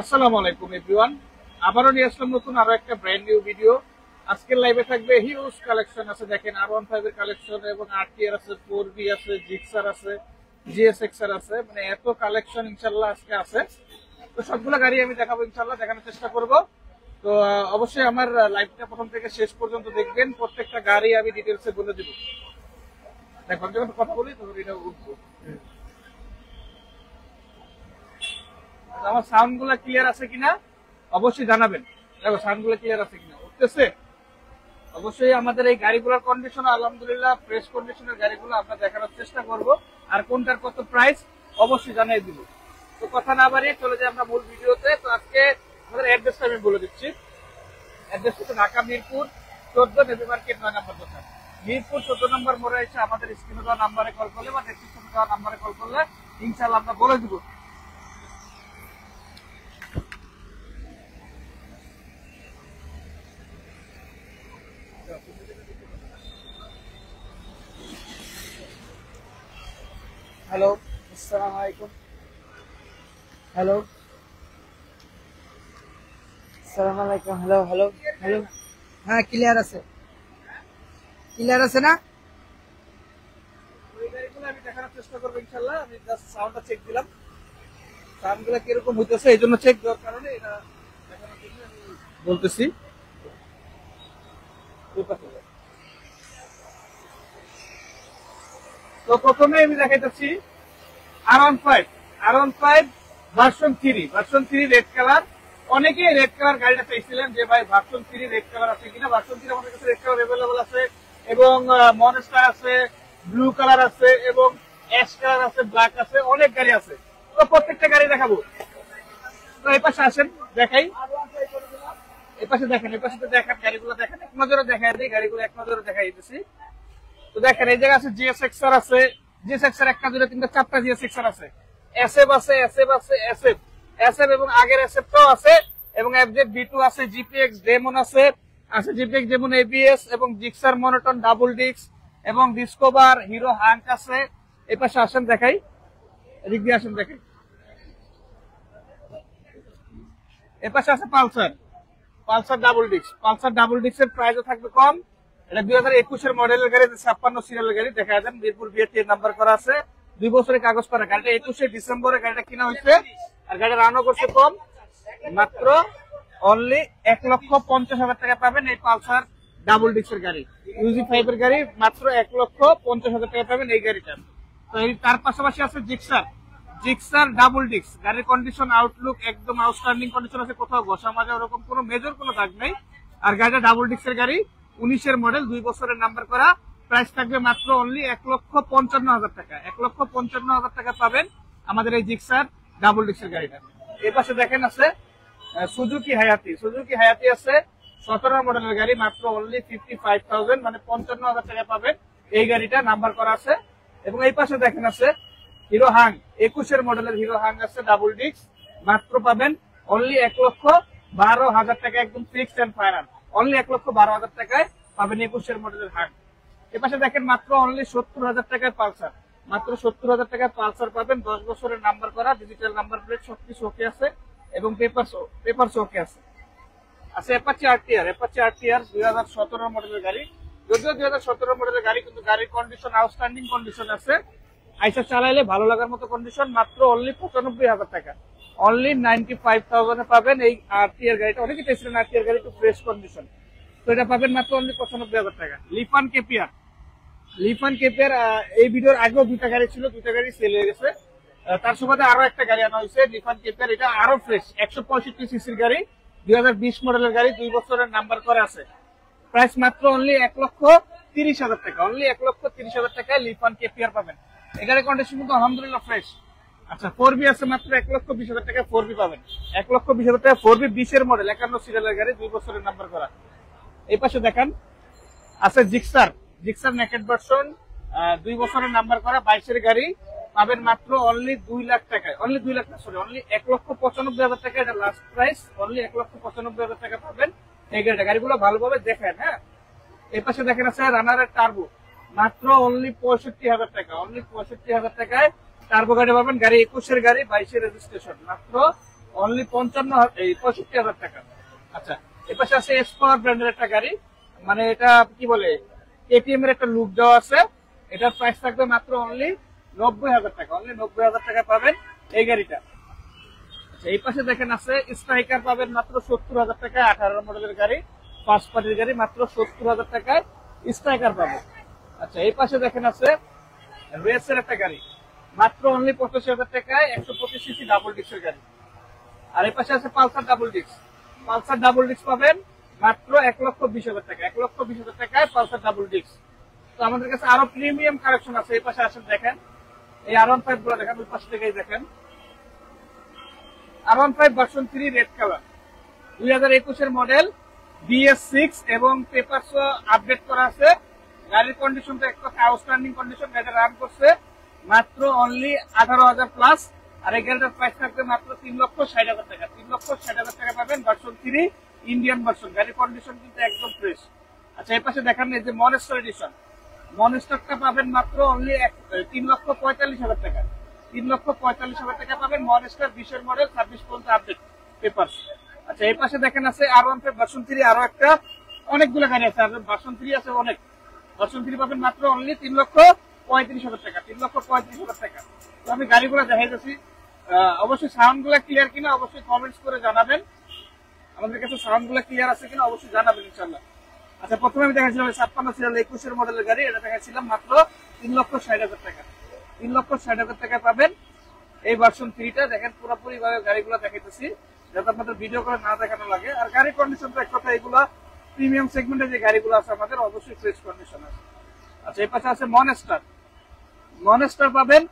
আসসালামু আলাইকুম এভরিওয়ান। আবারও নিয়ে আসলাম নতুন আরো একটা ব্র্যান্ড নিউ ভিডিও। আজকের লাইভে থাকবে হিউজ কালেকশন আছে, দেখেন R15 এর কালেকশন এবং RTR আছে, 4B আছে, জিক্সার আছে, GSXR আছে, মানে এত কালেকশন ইনশাআল্লাহ আজকে আছে। তো সবগুলো গাড়ি আমি দেখাবো ইনশাআল্লাহ, দেখানোর চেষ্টা করব। তো অবশ্যই আমার লাইভটা প্রথম থেকে শেষ পর্যন্ত দেখবেন, প্রত্যেকটা গাড়ি আমি ডিটেইলসে বলে দেব। দেখো আমি যখন কথা বলি তখন এটা উঠবো। আমার সাউন্ড গুলা ক্লিয়ার আছে কিনা অবশ্যই জানাবেন। দেখো সাউন্ড গুলা ক্লিয়ার আছে কিনা উঠতেছে। অবশ্যই আমাদের এই গাড়িগুলোর কন্ডিশন আলহামদুলিল্লাহ ফ্রেশ কন্ডিশনের গাড়িগুলো আমরা দেখানোর চেষ্টা করব, আর কোনটার কত প্রাইস অবশ্যই জানিয়ে দিব। তো কথা না বাড়িয়ে চলে যাই আমরা মূল ভিডিওতে। তো আজকে আমাদের অ্যাড্রেসটা আমি বলে দিচ্ছি। অ্যাড্রেস হচ্ছে ঢাকা মিরপুর 14 নেভি মার্কেট 9 নম্বর দোকান। মিরপুর 14 নম্বর মোড়ে এসে আমাদের স্ক্রিনে দেওয়া নাম্বারে কল করলে বা ডেসক্রিপশনে দেওয়া নাম্বারে কল করলে ইনশাআল্লাহ আমরা বলে দিব। হ্যালো, আসসালামু আলাইকুম। হ্যালো, আসসালামু আলাইকুম। Hello hello hello. হ্যাঁ, ক্লিয়ার আছে, ক্লিয়ার আছে না? ওই গাড়িগুলো আমি দেখানোর চেষ্টা করবো ইনশাআল্লাহ। আমি জাস্ট সাউন্ডটা চেক দিলাম, সাউন্ডগুলো কিরকম হইতেছে এই জন্য চেক দেওয়ার কারণে এটা দেখানোর জন্য আমি বলতেছি। তো প্রথমে আমি দেখাইতেছি R15 ভার্সন 3 রেড কালার। অনেকেই রেড কালার গাড়িটা চাইছিলেন যে ভাই ভার্সন 3 রেড কালার আছে কিনা। ভার্সন 3 আমাদের কাছে রেড কালার अवेलेबल আছে এবং মনস্টার আছে, ব্লু কালার আছে এবং অ্যাশ কালার আছে, ব্ল্যাক আছে, অনেক গাড়ি আছে। তো প্রত্যেকটা গাড়ি দেখাবো। তো এই পাশে আসেন দেখাই, এই পাশে দেখেন, এই পাশে দেখান গাড়িগুলো দেখেন, এক নজরে দেখাই দিই গাড়িগুলো, এক নজরে দেখাই দিতেছি। তো দেখেন এই জায়গা আছে GSXR আছে, GSXR একটা দুটো তিনটা চারটা GSXR আছে, SF আছে, SF আছে, SF এবং আগের SF টাও আছে এবং FZ B2 আছে, GPX ডেমন আছে, GPX ডেমন ABS এবং জিক্সার মনোটন ডাবল ডিস্ক এবং ডিসকভার হিরো হাঙ্ক আছে। এই পাশে আসেন দেখাই, এদিক দিয়ে আসেন দেখাই। এই পাশে আছে পালসার ডাবল ডিস্কের প্রাইসও থাকবে কম। এটা 2021 এর মডেলের গাড়ি, 56 সিরিয়ালের গাড়ি। দেখা যান মিরপুর বিআরটি নাম্বার করা আছে, 2 বছরের কাগজ করা। গাড়িটা 21 ডিসেম্বরে গাড়িটা কিনা হয়েছে আর গাড়ি রানও করছে কম, মাত্র অনলি 1,50,000 টাকা পাবেন এই পালসার ডাবল ডিস্কের গাড়ি। UG5 এর গাড়ি মাত্র 1,50,000 টাকা পাবেন এই গাড়িটা। তো এই তার পাশাপাশি আছে জিক্সার ডাবল ডিস্ক। গাড়ির কন্ডিশন আউটলুক একদম আউটস্ট্যান্ডিং কন্ডিশন আছে, কোথাও ঘষা মাজা ওরকম কোনো মেজর কোনো দাগ নেই। আর গাড়িটা ডাবল ডিস্কের গাড়ি, 19 এর মডেল, 2 বছরের নাম্বার করা। প্রাইস থাকবে মাত্র অনলি 1,55,000 টাকা। 1,55,000 টাকা পাবেন আমাদের এই জিক্সার ডাবল ডিস্কের গাড়িটা। এই পাশে দেখেন আছে সুজুকি হায়াতি আছে, 17 মডেলের গাড়ি, মাত্র অনলি 55,000 মানে 55,000 টাকা পাবেন এই গাড়িটা, নাম্বার করা আছে। এবং এই পাশে দেখেন আছে হিরো হাং, 21 এর মডেলের হিরো হাং আছে ডাবল ডিস্ক, মাত্র পাবেন অনলি 1,12,000 টাকা, একদম ফিক্সড এন্ড ফাইনাল। অনলি 1,12,000 টাকায় পাবেন 21 এর মডেলের হাং। এপাশে দেখেন মাত্র অনলি 70,000 টাকায় পালসার, মাত্র 70,000 টাকায় পালসার পাবেন, 10 বছরের নাম্বার করা, ডিজিটাল নাম্বার প্লেট, সবকিছু ওকে আছে এবং পেপারস ওকে আছে। আচ্ছা অ্যাপাচি আরটিআর 2017 মডেলের গাড়ি, যদিও 2017 মডেলের গাড়ি কিন্তু গাড়ির কন্ডিশন আউটস্ট্যান্ডিং কন্ডিশন আছে। আইসা চালাইলে ভালো লাগার মতো কন্ডিশন, মাত্র অনলি 95,000 টাকা, অনলি 95,000 পাবেন এই আরটিআর গাড়িটা। অনেকে চাইছিলেন আরটিআর গাড়ি একটু ফ্রেশ কন্ডিশন, তো এটা পাবেন মাত্র অনলি 95,000 টাকা। লিফান কেপিয়ার এই ভিডিওর আগেও দুইটা গাড়ি ছিল, দুইটা গাড়ি সেল হয়ে গেছে। তার সুবাদে আরো একটা গাড়ি আনা হয়েছে লিফান কেপিয়ার, এটা আরো ফ্রেশ, 165 সিসির গাড়ি, 2020 মডেলের গাড়ি, 2 বছরের নাম্বার করা আছে। প্রাইস মাত্র অনলি 1,30,000 টাকা, অনলি 1,30,000 টাকায় লিফান কেপিয়ার পাবেন। এই গাড়ির কন্ডিশন কিন্তু আলহামদুলিল্লাহ ফ্রেশ। আচ্ছা 4B আছে, মাত্র 1,20,000 টাকা 4B পাবেন, 1,20,000 টাকা 4B 20 এর মডেল, 51 সিরিয়ালের গাড়ি, 2 বছরের নাম্বার করা। এই পাশে দেখান আছে জিক্সার নেকেড ভার্সন, 2 বছরের নাম্বার করা, 22 এর গাড়ি, পাবেন মাত্র অনলি 2 লাখ টাকায়, অনলি 1,95,000 টাকা, এটা লাস্ট প্রাইস, অনলি 1,95,000 টাকা পাবেন এই গাড়িটা। গাড়িগুলো ভালোভাবে দেখেন। হ্যাঁ, এই পাশে দেখেন আছে রানারের টার্বো, মাত্র অনলি 65,000 টাকা, অনলি 65,000 টাকায় টার্বো গাড়ি পাবেন। গাড়ি 21 এর গাড়ি, 22 এর রেজিস্ট্রেশন, মাত্র অনলি 65,000 টাকা। আচ্ছা, এর পাশে আছে এসপাওয়ার ব্র্যান্ডের একটা গাড়ি, মানে এটা কি বলে কেটিএম এর একটা লুক দেওয়া আছে। এটার প্রাইস থাকবে মাত্র অনলি 90,000 টাকা। অনলি 90,000 টাকা পাবেন এই গাড়িটা। আচ্ছা, এই পাশে দেখেন আছে স্ট্রাইকার পাবেন মাত্র 70,000 টাকায়, 18 মডেলের গাড়ি, ফার্স্ট পার্টির গাড়ি, মাত্র 70,000 টাকায় স্ট্রাইকার পাবেন। আচ্ছা, এই পাশে দেখেন আছে রেসের একটা গাড়ি, মাত্র অনলি 85,000 টাকায় 125 সিসি ডাবল ডিস্কের গাড়ি। আর এই পাশে আছে Pulsar double disc. Pulsar double disc পাবেন মাত্র 1,20,000 টাকা। 1,20,000 টাকায় পালসার ডাবল ডিস্ক। তো আমাদের কাছে আরো প্রিমিয়াম কালেকশন আছে। এই পাশে আসেন, দেখেন এই R15 গুলো দেখেন, ওই পাশ থেকেই দেখেন R15 ভার্সন 3 রেড কালার, 2021 এর মডেল, BS6 এবং পেপারস আপডেট করা আছে। গাড়ির কন্ডিশনটা এক কথা আউটস্ট্যান্ডিং কন্ডিশন। গাড়িটা রান করছে মাত্র অনলি 18,000 প্লাস। আর এই গাড়িটার প্রাইস থাকবে মাত্র 3,60,000 টাকা। 3,60,000 টাকা পাবেন ভার্সন 3 ইন্ডিয়ান ভার্সন। গাড়ির কন্ডিশন কিন্তু একদম ফ্রেশ। আচ্ছা, এই পাশে দেখেন এই যে মনস্টার এডিশন, মনস্টারটা পাবেন মাত্র অনলি 3,45,000 টাকা। 3,45,000 টাকা পাবেন মনস্টার 20 এর মডেল, 26 পর্যন্ত আপডেট পেপারস। আচ্ছা, এই পাশে দেখেন আছে R15 ভার্সন 3, আরো একটা অনেকগুলো গাড়ি আছে। আর ভার্সন 3 আছে অনেক। ভার্সন 3 পাবেন মাত্র অনলি 3,35,000 টাকা। 3,35,000 টাকা। তো আমি গাড়িগুলো দেখাইতেছি, অবশ্যই সাউন্ড গুলা ক্লিয়ার কিনা অবশ্যই কমেন্টস করে জানাবেন। আমাদের কাছে সাউন্ড গুলা ক্লিয়ার আছে কিনা অবশ্যই জানাবেন ইনশাল্লাহ। আচ্ছা, প্রথমে আমি দেখাচ্ছিলাম 56 সিরিয়াল 21 এর মডেলের গাড়ি, এটা দেখাচ্ছিলাম মাত্র 3,60,000 টাকা। 3,60,000 টাকায় পাবেন এই ভার্সন 3টা। দেখেন পুরোপুরি ভাবে গাড়িগুলো দেখাইতেছি যাতে আপনাদের ভিডিও করে না দেখানো লাগে। আর গাড়ির কন্ডিশন তো এক কথা, এগুলা প্রিমিয়াম সেগমেন্টে যে গাড়িগুলো আছে আমাদের অবশ্যই ফ্রেশ কন্ডিশন আছে। আচ্ছা, এই পাশে আছে মনস্টার। মনস্টার পাবেন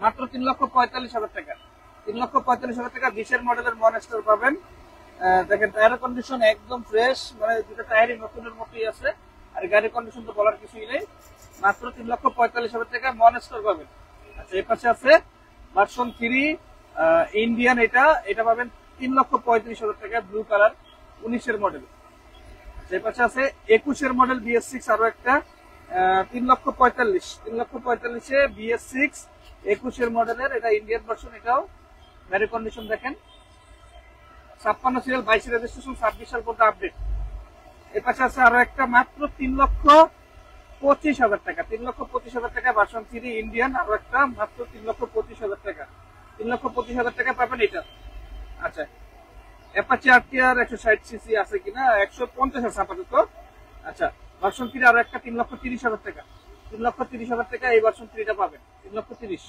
মাত্র 3,45,000 টাকা। 3,45,000 টাকা 20 এর মডেলের মনস্টার পাবেন। দেখেন টায়ারের কন্ডিশন একদম ফ্রেশ, মানে দুটো টায়ারই নতুনের মতোই আছে। আর গাড়ির কন্ডিশন তো বলার কিছুই নেই। মাত্র 3,45,000 টাকা মনস্টার পাবেন। আচ্ছা, এই পাশে আছে ভার্সন 3 ইন্ডিয়ান, এটা পাবেন 3,35,000 টাকা, ব্লু কালার, 19 এর মডেল। এই পাশে আছে 21 এর মডেল BS6, আরো একটা 3,45,000 BS6 21 এর মডেলের, এটা ইন্ডিয়ান ভার্সন। এটাও গাড়ির কন্ডিশন দেখেন 56 সিরিয়াল 22 রেজিস্ট্রেশন, 26 সাল পর্যন্ত আপডেট। এর পাশে আছে আরো একটা মাত্র 3,25,000 টাকা। 3,25,000 টাকা ভার্সন 3 ইন্ডিয়ান, আরো একটা মাত্র 3,25,000 টাকা। 3,25,000 টাকা পাবেন এটা। আচ্ছা, অ্যাপাচি RTR 160 সিসি আছে কিনা, 150 আছে আপাতত। আচ্ছা, ভার্সন 3 আরো একটা 3,30,000 টাকা। 3,30,000 টাকা এই ভার্সন 3টা পাবেন। 3,30,000।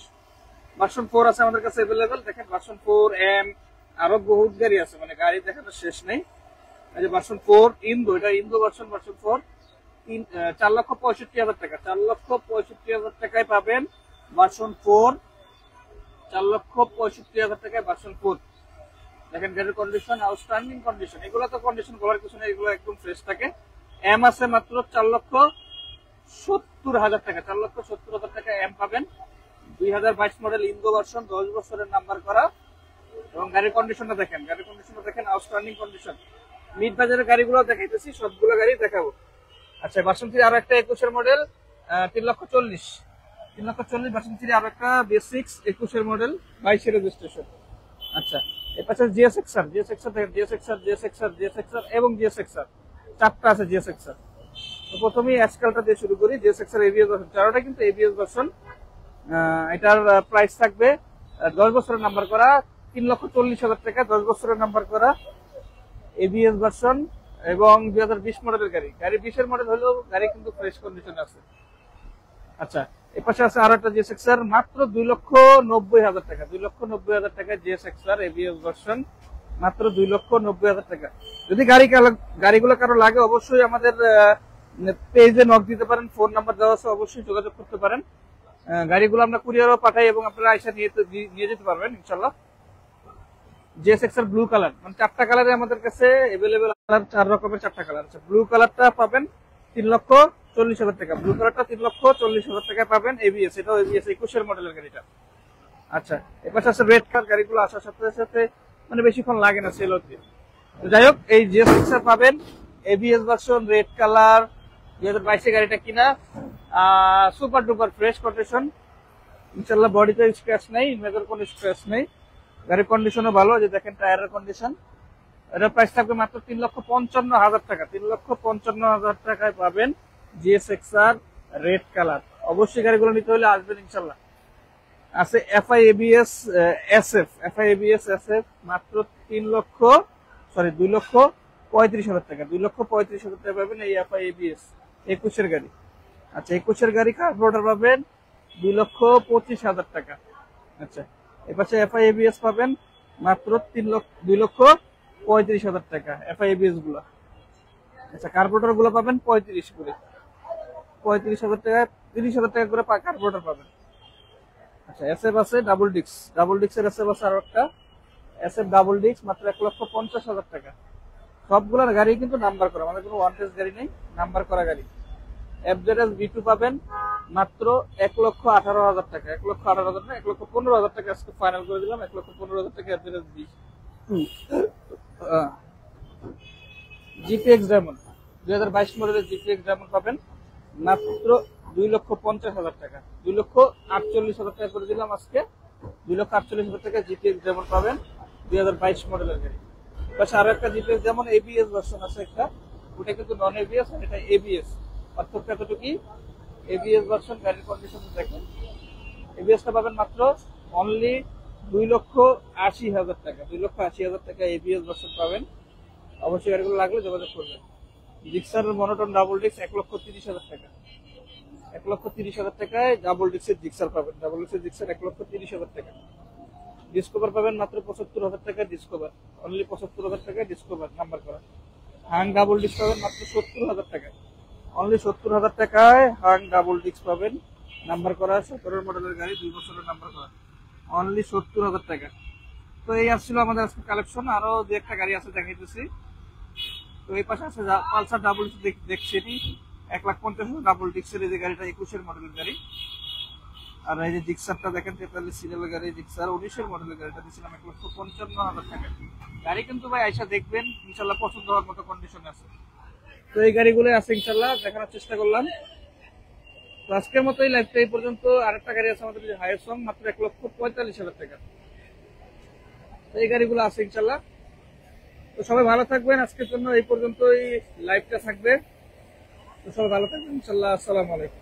ভার্সন 4 আছে আমাদের কাছে अवेलेबल। দেখেন ভার্সন 4 M, আরো বহুত গাড়ি আছে, মানে গাড়ি দেখানোর শেষ নেই। এই যে ভার্সন 4 ইন্দো, এটা ইন্দো ভার্সন, ভার্সন 4 4,65,000 টাকা। 4,65,000 টাকায় পাবেন ভার্সন 4। 4,65,000 টাকায় ভার্সন 4। দেখেন গাড়ির কন্ডিশন আউটস্ট্যান্ডিং কন্ডিশন। এগুলো তো কন্ডিশন বলার কিছু নেই, এগুলো একদম ফ্রেশ থাকে। এম আছে মাত্র 4,70,000 টাকা। 4,70,000 টাকা এম পাবেন। 2022 মডেল ইন্দো ভার্সন, 10 বছরের নাম্বার করা। এবং গাড়ির কন্ডিশনটা দেখেন, গাড়ির কন্ডিশনটা দেখেন আউটস্ট্যান্ডিং কন্ডিশন। মিড বাজারের গাড়িগুলো দেখাইতেছি, সবগুলো গাড়ি দেখাবো। আচ্ছা, ভার্সন 3 আরো একটা 21 এর মডেল, 3,40,000। 3,40,000 ভার্সন 3 আরো একটা BS6 21 এর মডেল, 22 এর রেজিস্ট্রেশন। আচ্ছা, এর পাশে GSXR দেখেন, GSXR এবং GSXR, চারটা আছে GSXR। তো প্রথমেই এসকালটা দিয়ে শুরু করি। GSXR ABS ভার্সন, চারটা কিন্তু ABS ভার্সন। এটার প্রাইস থাকবে 10 বছরের নাম্বার করা, 3,40,000 টাকা। 10 বছরের নাম্বার করা ABS ভার্সন এবং 2020 মডেলের গাড়ি। গাড়ি 20 এর মডেল হলেও গাড়ি কিন্তু ফ্রেশ কন্ডিশন আছে। আচ্ছা, এর পাশে আছে আরো একটা GSXR, মাত্র 2,90,000 টাকা। 2,90,000 টাকা GSXR ABS ভার্সন, মাত্র 2,90,000 টাকা। যদি গাড়িগুলো কারো লাগে অবশ্যই আমাদের পেজে নক দিতে পারেন, ফোন নাম্বার দেওয়া আছে, অবশ্যই যোগাযোগ করতে পারেন। গাড়িগুলো আমরা কুরিয়ারও পাঠাই এবং আপনারা আইসা নিয়ে যেতে পারবেন ইনশাল্লাহ। GSXR ব্লু কালার, মানে 4টা কালারে আমাদের কাছে अवेलेबल। কালার 4 রকমের, 4টা কালার আছে। ব্লু কালারটা পাবেন 3,40,000 টাকা। ব্লু কালারটা 3,40,000 টাকায় পাবেন। ABS, এটাও ABS 21 এর মডেলের গাড়িটা। আচ্ছা, এর পাশে আছে রেড কালার। গাড়িগুলো আসার সাথে সাথে মানে বেশিক্ষণ লাগে না সেল হতে। যাই হোক, এই GSXR পাবেন ABS ভার্সন, রেড কালার, 2022 গাড়িটা কিনা, সুপার ডুপার ফ্রেশ কন্ডিশন ইনশাআল্লাহ। বডিতে স্ক্র্যাচ নেই, ইনভেটর কোনো স্ক্র্যাচ নেই। গাড়ির কন্ডিশনও ভালো, যে দেখেন টায়ারের কন্ডিশন। এটার প্রাইস থাকবে মাত্র 3,55,000 টাকা। 3,55,000 টাকায় পাবেন GSX-R রেড কালার। অবশ্যই গাড়িগুলো নিতে হলে আসবেন ইনশাল্লাহ। আছে FI ABS SF, FI ABS SF মাত্র 2,35,000 টাকা। 2,35,000 টাকা পাবেন এই FI ABS 21-এর গাড়ি। আচ্ছা, 21-এর গাড়ি কার্বোরেটর পাবেন 2,25,000 টাকা। আচ্ছা, এপাশে FI ABS পাবেন মাত্র 2,35,000 টাকা FI ABS গুলো। আচ্ছা, কার্বোরেটর গুলো পাবেন 35 করে, 35,000 টাকা, 30,000 টাকা করে কার্বোরেটর পাবেন। আচ্ছা, SF আছে ডাবল ডিস্কের SF আছে আরো একটা SF ডাবল ডিস্ক মাত্র 1,50,000 টাকা। সবগুলোর গাড়ি কিন্তু নাম্বার করা, আমাদের কোনো ওয়ান টেস্ট গাড়ি নেই, নাম্বার করা গাড়ি। FZS V2 পাবেন মাত্র 1,18,000 টাকা। 1,18,000 না, 1,15,000 টাকা আজকে ফাইনাল করে দিলাম। 1,15,000 টাকা FZS V2। GPX ডায়মন্ড 2022 মডেলের GPX ডায়মন্ড পাবেন মাত্র 2,50,000 টাকা। 2,48,000 টাকা করে দিলাম আজকে। 2,48,000 টাকা GPX ডায়মন্ড পাবেন 2022 মডেলের গাড়ি। পাশে আরো একটা GPX যেমন ABS ভার্সন আছে একটা, ওটা কিন্তু নন ABS আর এটা ABS। পার্থক্য এতটুকুই, ABS ভার্সন গাড়ির কন্ডিশন দেখেন। ABS-টা পাবেন মাত্র অনলি 2,80,000 টাকা। 2,80,000 টাকা ABS ভার্সন পাবেন। অবশ্যই গাড়িগুলো লাগলে যোগাযোগ করবেন। জিক্সারের মনোটন ডাবল ডিস্ক 1,30,000 টাকা। 1,30,000 টাকায় ডাবল ডিস্কের জিক্সার পাবেন। ডাবল ডিস্কের জিক্সার 1,30,000 টাকা। ডিসকভার পাবেন মাত্র 75,000 টাকা। ডিসকভার অনলি 75,000 টাকায় ডিসকভার নাম্বার করা। হাং ডাবল ডিস্ক পাবেন মাত্র 70,000 টাকা। অনলি 70,000 টাকায় হাং ডাবল ডিস্ক পাবেন নাম্বার করা। 17 মডেলের গাড়ি, 2 বছরের নাম্বার করা, অনলি 70,000 টাকা। তো এই আসছিল আমাদের আজকে কালেকশন। আরো যে একটা গাড়ি আছে দেখাইতেছি। তো এই পাশে আছে পালসার ডাবল দেখছি 1,50,000 ডাবল ডিস্কের এই যে গাড়িটা 21-এর মডেলের গাড়ি। আর এই যে জিক্সারটা দেখেন 43 সিরিয়ালের গাড়ি। জিক্সার 19-এর মডেলের গাড়িটা দিয়েছিলাম 1,55,000 টাকা। গাড়ি কিন্তু ভাই আইসা দেখবেন, ইনশাল্লাহ পছন্দ হওয়ার মতো কন্ডিশনে আছে। তো এই গাড়িগুলো আছে ইনশাল্লাহ, দেখানোর চেষ্টা করলাম। তো আজকের মতো এই লাইভটা এই পর্যন্ত। আরেকটা গাড়ি আছে আমাদের হাইসং মাত্র 1,45,000 টাকা। তো এই গাড়িগুলো আছে ইনশাল্লাহ। তো সবাই ভালো থাকবেন, আজকের জন্য এই পর্যন্তই লাইভটা থাকবে। তো সবাই ভালো থাকবেন ইনশাল্লাহ। আসসালামু আলাইকুম।